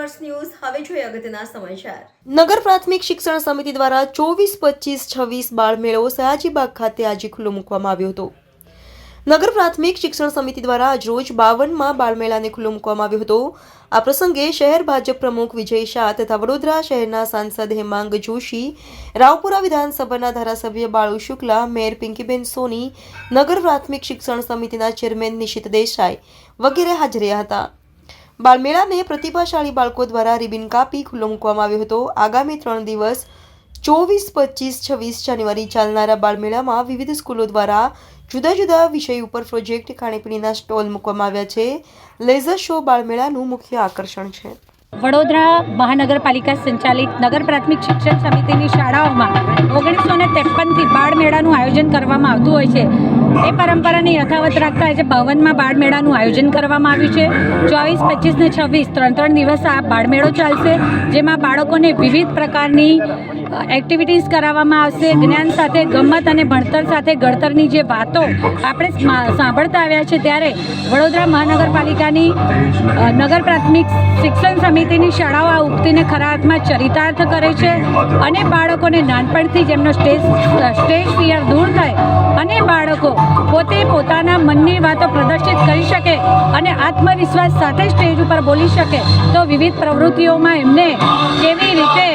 Hours news હવે જોઈએ અગત્યના સમાચાર। નગર પ્રાથમિક શિક્ષણ સમિતિ દ્વારા 24-25-26 બાળ મેળો સયાજીબાગ ખાતે આજે ખુલ્લો મૂકવામાં આવ્યો હતો। નગર પ્રાથમિક શિક્ષણ સમિતિ દ્વારા આજરોજ 52માં બાળ મેળાને ખુલ્લો મૂકવામાં આવ્યો હતો। આ પ્રસંગે શહેર ભાજપ પ્રમુખ વિજય શાહ તથા વડોદરા શહેરના સાંસદ હેમાંગ જોશી, રાવપુરા વિધાનસભાના ધારાસભ્ય બાળુ શુક્લા, મેયર પિંકીબેન સોની, નગર પ્રાથમિક શિક્ષણ સમિતિના ચેરમેન નિશિત દેસાઈ વગેરે હાજર રહ્યા હતા। બાળમેળાને પ્રતિભાશાળી બાળકો દ્વારા રિબિન કાપી ખુલ્લો મૂકવામાં આવ્યો હતો। આગામી 3 દિવસ 24-25-26 જાન્યુઆરી ચાલનારા બાળમેળામાં વિવિધ સ્કૂલો દ્વારા જુદા જુદા વિષય ઉપર પ્રોજેક્ટ, ખાણીપીણીના સ્ટોલ મૂકવામાં આવ્યા છે। લેઝર શો બાળમેળાનું મુખ્ય આકર્ષણ છે। વડોદરા મહાનગરપાલિકા સંચાલિત નગર પ્રાથમિક શિક્ષણ સમિતિની શાળાઓમાં 1953થી બાળ મેળાનું આયોજન કરવામાં આવતું હોય છે। એ પરંપરાને યથાવત રાખતા આજે 52માં બાળ મેળાનું આયોજન કરવામાં આવ્યું છે। 24, 25 ને 26 3 દિવસ આ બાળ મેળો ચાલશે, જેમાં બાળકોને વિવિધ પ્રકારની એક્ટિવિટીઝ કરાવવામાં આવશે। જ્ઞાન સાથે ગમ્મત અને ભણતર સાથે ઘડતરની જે વાતો આપણે સાંભળતા આવ્યા છે, ત્યારે વડોદરા મહાનગરપાલિકાની નગર પ્રાથમિક શિક્ષણ સમિતિની શાળાઓ આ ઉક્તિને ખરા અર્થમાં ચરિતાર્થ કરે છે અને બાળકોને નાનપણથી જ એમનો સ્ટેજ ફિયર દૂર થાય અને બાળકો પોતે પોતાના મનની વાતો પ્રદર્શિત કરી શકે અને આત્મવિશ્વાસ સાથે સ્ટેજ ઉપર બોલી શકે, તો વિવિધ પ્રવૃત્તિઓમાં એમને કેવી રીતે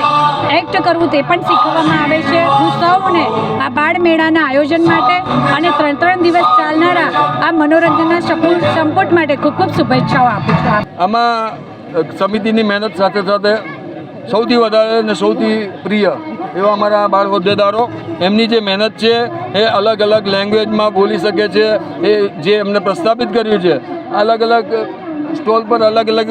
એક્ટ કરવું તે પણ શીખવવામાં આવે છે। હું સૌને આ બાળ મેળાના આયોજન માટે અને 3 દિવસ ચાલનારા આ મનોરંજનના સંપુટ માટે ખૂબ ખૂબ શુભેચ્છાઓ આપું છું। આમાં સમિતિની મહેનત સાથે સાથે સૌથી વધારે અને સૌથી પ્રિય એવા અમારા બાળ હોદ્દેદારો, એમની જે મહેનત છે એ અલગ અલગ લેંગ્વેજમાં બોલી શકે છે। એ જે એમને પ્રસ્થાપિત કર્યું છે, અલગ અલગ સ્ટોલ પર અલગ અલગ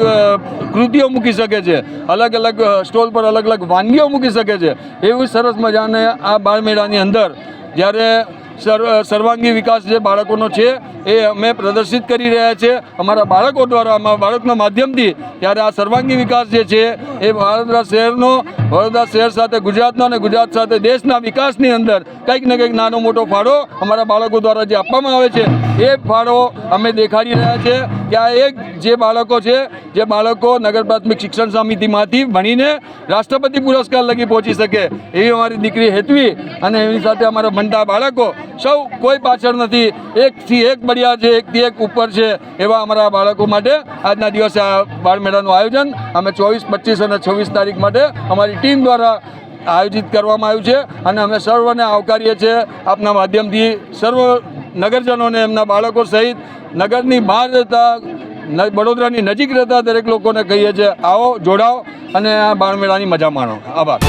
કૃતિઓ મૂકી શકે છે, અલગ અલગ સ્ટોલ પર અલગ અલગ વાનગીઓ મૂકી શકે છે। એવું સરસ મજાને આ બાળમેળાની અંદર જ્યારે સર્વાંગી વિકાસ જે બાળકોનો છે એ અમે પ્રદર્શિત કરી રહ્યા છે અમારા બાળકો દ્વારા, અમારા બાળકના માધ્યમથી। ત્યારે આ સર્વાંગી વિકાસ જે છે એ વડોદરા શહેર સાથે ગુજરાતના અને ગુજરાત સાથે દેશના વિકાસની અંદર કંઈક ને કંઈક નાનો મોટો ફાળો અમારા બાળકો દ્વારા જે આપવામાં આવે છે, એ ફાળો અમે દેખાડી રહ્યા છે કે આ એક જે બાળકો નગર પ્રાથમિક શિક્ષણ સમિતિમાંથી ભણીને રાષ્ટ્રપતિ પુરસ્કાર લગી પહોંચી શકે એવી અમારી દીકરી હેતવી અને એની સાથે અમારા ભણતા બાળકો સૌ કોઈ પાછળ નથી, એકથી એક બળિયા છે, એકથી એક ઉપર છે, એવા અમારા બાળકો માટે આજના દિવસે આ બાળમેળાનું આયોજન અમે 24, 25 અને 26 તારીખ માટે અમારી ટીમ દ્વારા આયોજિત કરવામાં આવ્યું છે અને અમે સર્વને આવકારીએ છીએ। આપના માધ્યમથી સર્વ નગરજનોને, એમના બાળકો સહિત નગરની બહાર રહેતા, વડોદરાની નજીક રહેતા દરેક લોકોને કહીએ છીએ, આવો, જોડાઓ અને આ બાળમેળાની મજા માણો। આભાર।